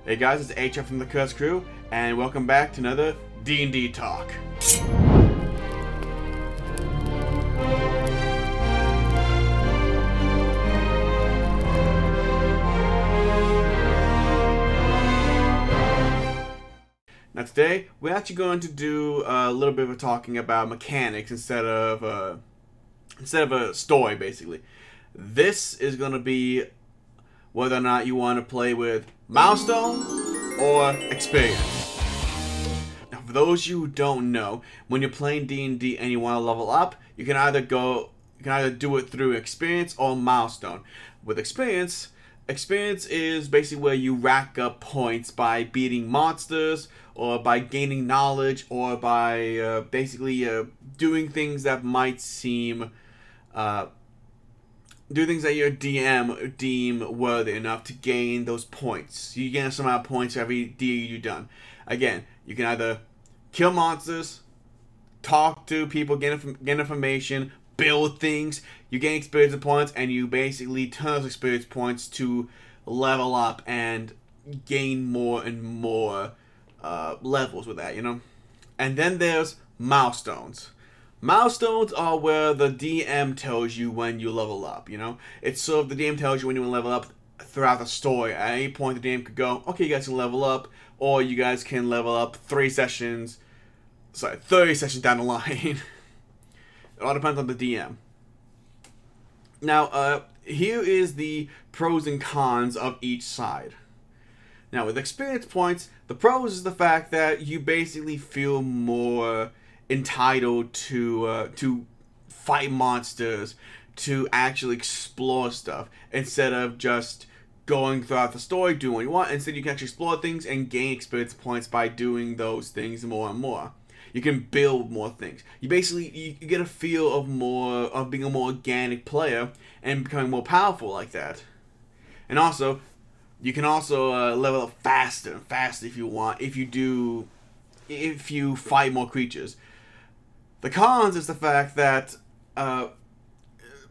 Hey guys, it's HF from the Curse Crew, and welcome back to another D&D talk. Now today, we're actually going to do a little bit of talking about mechanics instead of a story, basically. This is going to be whether or not you want to play with Milestone or Experience. Now, for those of you who don't know, when you're playing D&D and you want to level up, you can either do it through Experience or Milestone. With Experience is basically where you rack up points by beating monsters, or by gaining knowledge, or by doing things that might seem do things that your DM deem worthy enough to gain those points. You gain some amount of points for every deed you've done. Again, you can either kill monsters, talk to people, get information, build things. You gain experience points, and you basically turn those experience points to level up and gain more and more levels with that, you know? And then there's milestones. Milestones are where the DM tells you when you level up, you know? It's sort of the DM tells you when you want to level up throughout the story. At any point, the DM could go, okay, you guys can level up, or you guys can level up 30 sessions down the line. It all depends on the DM. Now, here is the pros and cons of each side. Now, with experience points, the pros is the fact that you basically feel more entitled to fight monsters, to actually explore stuff, instead of just going throughout the story, doing what you want. Instead, you can actually explore things and gain experience points by doing those things more and more. You can build more things. You get a feel of being a more organic player and becoming more powerful like that. And also, you can also level up faster and faster if you want, if you fight more creatures. The cons is the fact that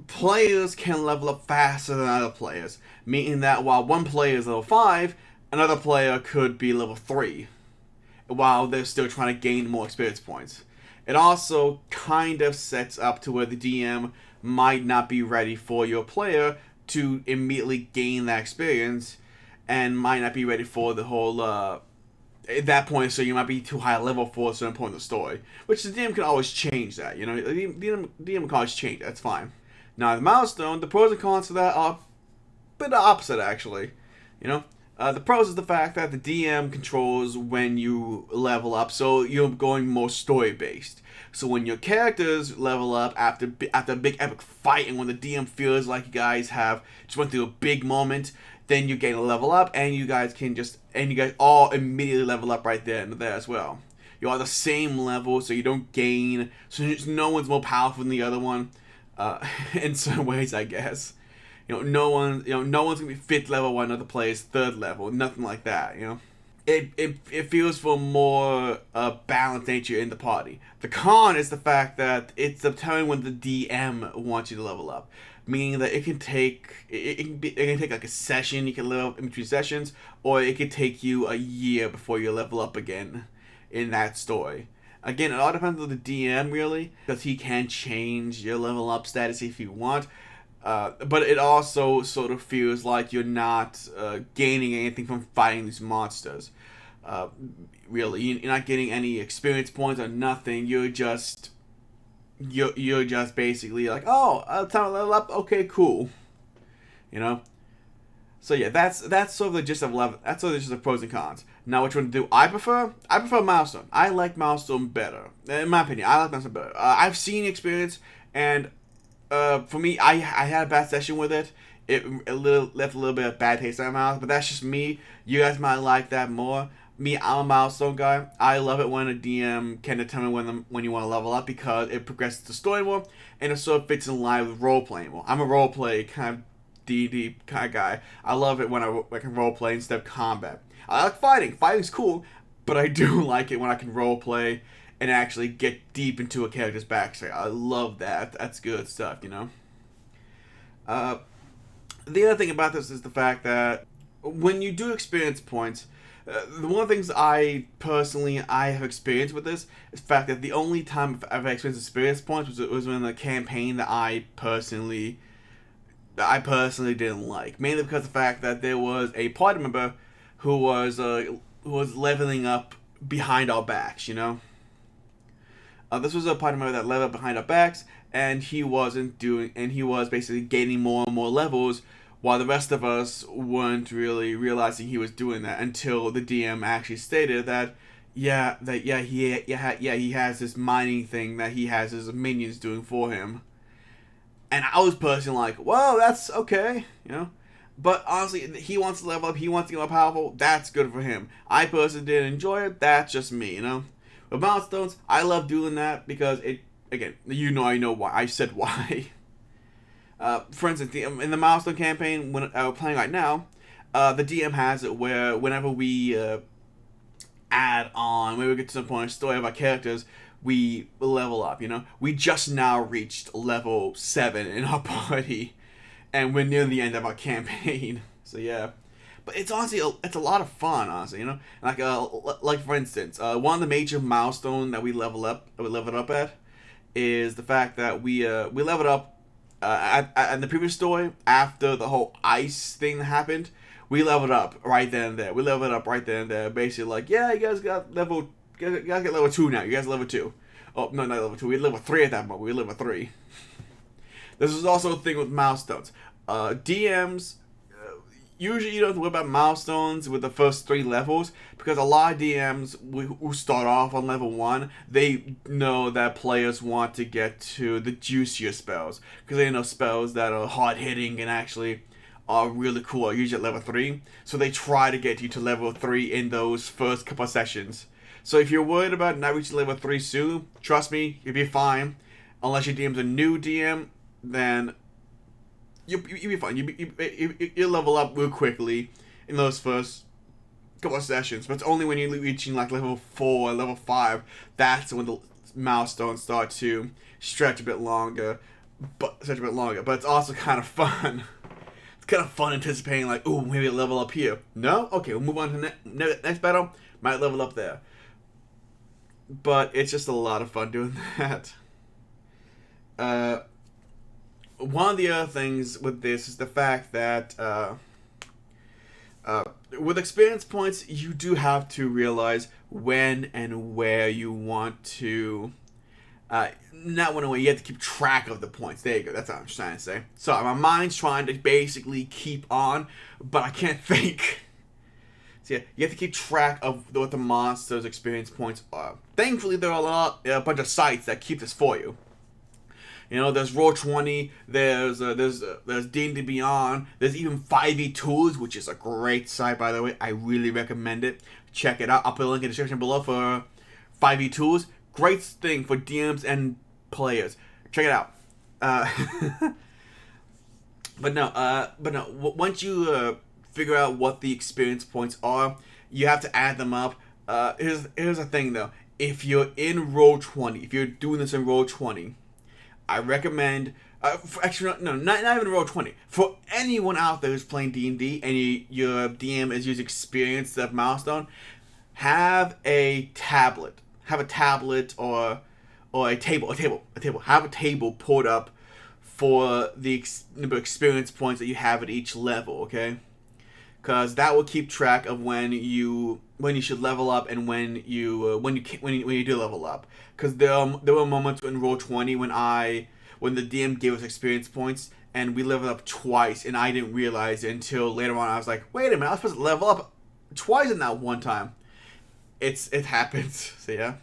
players can level up faster than other players, meaning that while one player is level 5, another player could be level 3, while they're still trying to gain more experience points. It also kind of sets up to where the DM might not be ready for your player to immediately gain that experience, and might not be ready for the whole at that point, so you might be too high level for a certain point in the story. Which the DM can always change that, you know? The DM can always change that, that's fine. Now, the milestone, the pros and cons of that are a bit the opposite, actually. You know? The pros is the fact that the DM controls when you level up, so you're going more story-based. So when your characters level up after a big epic fight, and when the DM feels like you guys have just went through a big moment, then you gain a level up, and you guys all immediately level up right there and there as well. You're on the same level, so you don't gain, so no one's more powerful than the other one, in some ways, I guess. You know, no one's gonna be 5th level while another player's 3rd level, nothing like that, you know. It feels for more balanced nature in the party. The con is the fact that it's the time when the DM wants you to level up, meaning that it can take like a session. You can level up in between sessions, or it could take you a year before you level up again in that story. Again, it all depends on the DM, really, because he can change your level up status if you want. But it also sort of feels like you're not gaining anything from fighting these monsters. Really, you're not getting any experience points or nothing. You're just basically like, oh, time to level up. Okay, cool. You know. So yeah, that's sort of the gist of level. That's sort of the gist of pros and cons. Now, which one to do? I prefer Milestone. I like Milestone better. In my opinion, I like Milestone better. I've seen experience, and for me, I had a bad session with it. It left a little bit of bad taste in my mouth, but that's just me. You guys might like that more. Me, I'm a Milestone guy. I love it when a DM can determine when you want to level up, because it progresses the story more, and it sort of fits in line with role playing more. I'm a role play kind of D&D kind of guy. I love it when I can role play instead of combat. I like fighting. Fighting's cool, but I do like it when I can role play and actually get deep into a character's backstory. I love that. That's good stuff, you know? The other thing about this is the fact that when you do experience points, the one of the things I have experienced with this is the fact that the only time I've ever experienced experience points was in the campaign that I personally didn't like, mainly because of the fact that there was a party member who was leveling up behind our backs. This was a party member that leveled up behind our backs, and he was basically gaining more and more levels, while the rest of us weren't really realizing he was doing that until the DM actually stated that he has this mining thing that he has his minions doing for him. And I was personally like, well, that's okay. But honestly, he wants to level up, he wants to get more powerful, that's good for him. I personally didn't enjoy it, that's just me. With milestones, I love doing that because I know why. I said why. For instance, in the milestone campaign when we're playing right now, the DM has it where whenever we when we get to some point in the story of our characters, we level up. We just now reached level 7 in our party, and we're near the end of our campaign. So yeah. But it's honestly, it's a lot of fun, honestly, Like for instance, one of the major milestones that we leveled up at, is the fact that we leveled up at the previous story after the whole ice thing that happened. We leveled up right then and there. Basically, like, yeah, you guys get level 2 now. You guys level 2. Oh no, not level 2. We had level 3 at that moment. We had level 3. This is also a thing with milestones. DMs. Usually you don't have to worry about milestones with the first 3 levels, because a lot of DMs who start off on level 1, they know that players want to get to the juicier spells, because they know spells that are hard hitting and actually are really cool are usually at level 3, so they try to get you to level 3 in those first couple of sessions. So if you're worried about not reaching level 3 soon, trust me, you'll be fine. Unless your DM's a new DM, then you'll be fine. You'll level up real quickly in those first couple of sessions. But it's only when you're reaching like level 4 or level 5, that's when the milestones start to stretch a bit longer. But it's also kind of fun. It's kind of fun anticipating like, ooh, maybe I'll level up here. No? Okay, we'll move on to the next battle. Might level up there. But it's just a lot of fun doing that. One of the other things with this is the fact that with experience points, you do have to realize when and where you want to. Not when and where, you have to keep track of the points. There you go, that's what I'm trying to say. Sorry, my mind's trying to basically keep on, but I can't think. So yeah, you have to keep track of what the monster's experience points are. Thankfully, there are a bunch of sites that keep this for you. There's Roll20, there's D&D Beyond, there's even 5e-Tools, which is a great site, by the way. I really recommend it. Check it out. I'll put a link in the description below for 5e-Tools. Great thing for DMs and players. Check it out. But no. Once you figure out what the experience points are, you have to add them up. Here's the thing, though. If you're in Roll20, if you're doing this in Roll20, I recommend, actually, no, not even Roll20. For anyone out there who's playing D&D and your DM is using experience of milestone, have a tablet. Have a tablet or a table. Have a table pulled up for the experience points that you have at each level, okay? Because that will keep track of when you should level up and when you do level up. Because there were moments in Roll20 when the DM gave us experience points and we leveled up twice, and I didn't realize it until later on. I was like, wait a minute, I was supposed to level up twice in that one time. It happens. So yeah.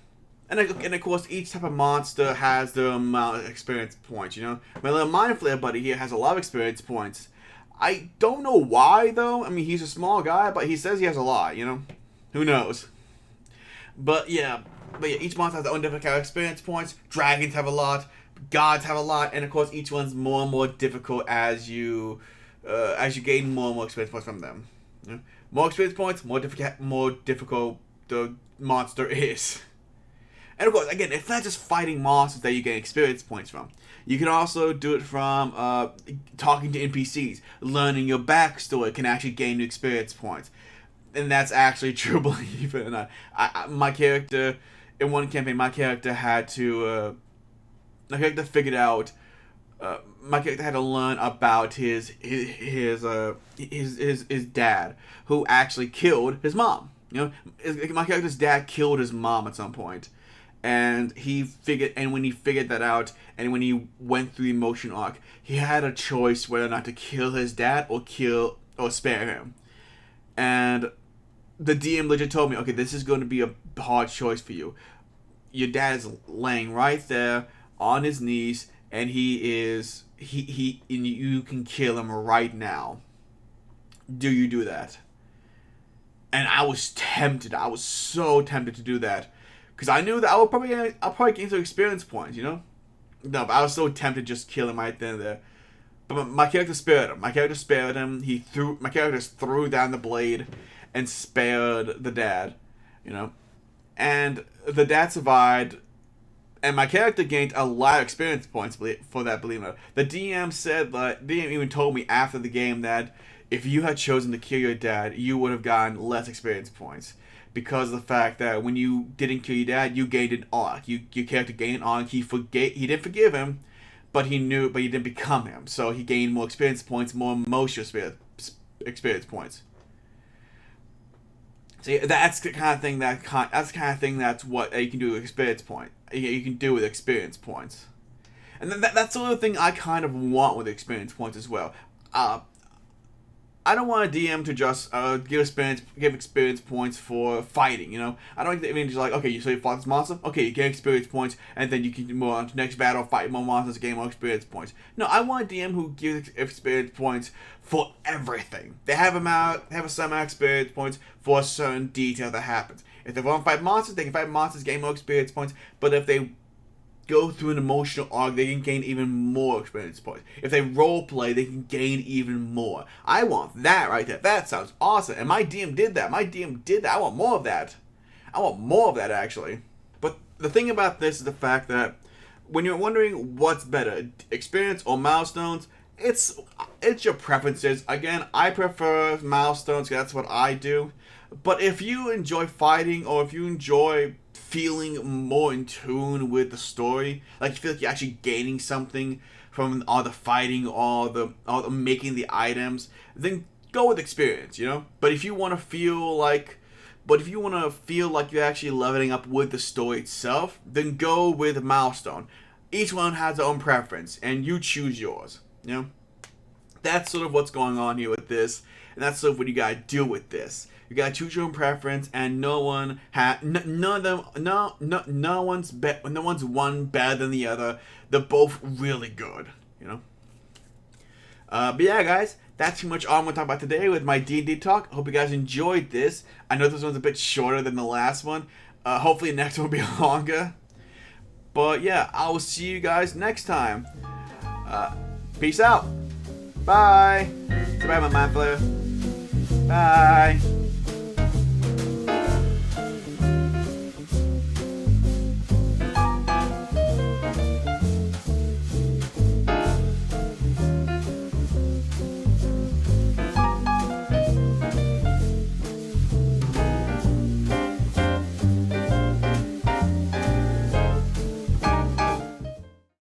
And of course, each type of monster has their amount of experience points. My little Mind Flayer buddy here has a lot of experience points. I don't know why, though. I mean, he's a small guy, but he says he has a lot, Who knows? But yeah, each monster has their own different kind of experience points. Dragons have a lot. Gods have a lot. And of course, each one's more and more difficult as you gain more and more experience points from them. More experience points, more difficult the monster is. And of course, again, it's not just fighting monsters that you get experience points from. You can also do it from talking to NPCs. Learning your backstory can actually gain you experience points. And that's actually true, believe it or not. My character, in one campaign, my character had to... my character figured out... my character had to learn about his dad, who actually killed his mom. You know, my character's dad killed his mom at some point, and when he figured that out, and when he went through the emotion arc, he had a choice whether or not to kill his dad or spare him. And the DM legit told me, okay, this is going to be a hard choice for you. Your dad is laying right there on his knees, and you can kill him right now. Do you do that? And I was tempted. I was so tempted to do that, because I knew that I'll probably gain some experience points, you know. No, but I was so tempted to just kill him right then and there. But my character spared him. My character threw down the blade and spared the dad, you know. And the dad survived. And my character gained a lot of experience points for that, believe it or not. The DM even told me after the game that if you had chosen to kill your dad, you would have gotten less experience points. Because of the fact that when you didn't kill your dad, you gained an arc. Your character gained an arc. He didn't forgive him, but he didn't become him. So he gained more experience points, more emotional experience points. See, that's the kind of thing that's what you can do with experience point. You can do with experience points, and that's the other thing I kind of want with experience points as well. I don't want a DM to just give experience points for fighting. You know, I don't like the image like, okay, you fought this monster, okay, you get experience points, and then you can move on to the next battle, fight more monsters, gain more experience points. No, I want a DM who gives experience points for everything. They have a certain amount of experience points for a certain detail that happens. If they want to fight monsters, they can fight monsters, gain more experience points. But if they go through an emotional arc, they can gain even more experience points. If they role play, they can gain even more. I want that right there. That sounds awesome. And my DM did that. I want more of that. Actually. But the thing about this is the fact that when you're wondering what's better, experience or milestones, it's your preferences. Again, I prefer milestones because that's what I do. But if you enjoy fighting, or if you enjoy feeling more in tune with the story, like you feel like you're actually gaining something from all the fighting, all the making the items, then go with experience, you know. But if you want to feel like you're actually leveling up with the story itself, then go with milestone. Each one has their own preference, and you choose yours. You know, that's sort of what's going on here with this, and that's sort of what you gotta do with this. You gotta choose your own preference, and no one's one better than the other. They're both really good, you know. But yeah, guys, that's pretty much all I'm gonna talk about today with my D&D talk. I hope you guys enjoyed this. I know this one's a bit shorter than the last one. Hopefully, the next one will be longer. But yeah, I will see you guys next time. Peace out. Bye. Goodbye, my mind flayer. Bye.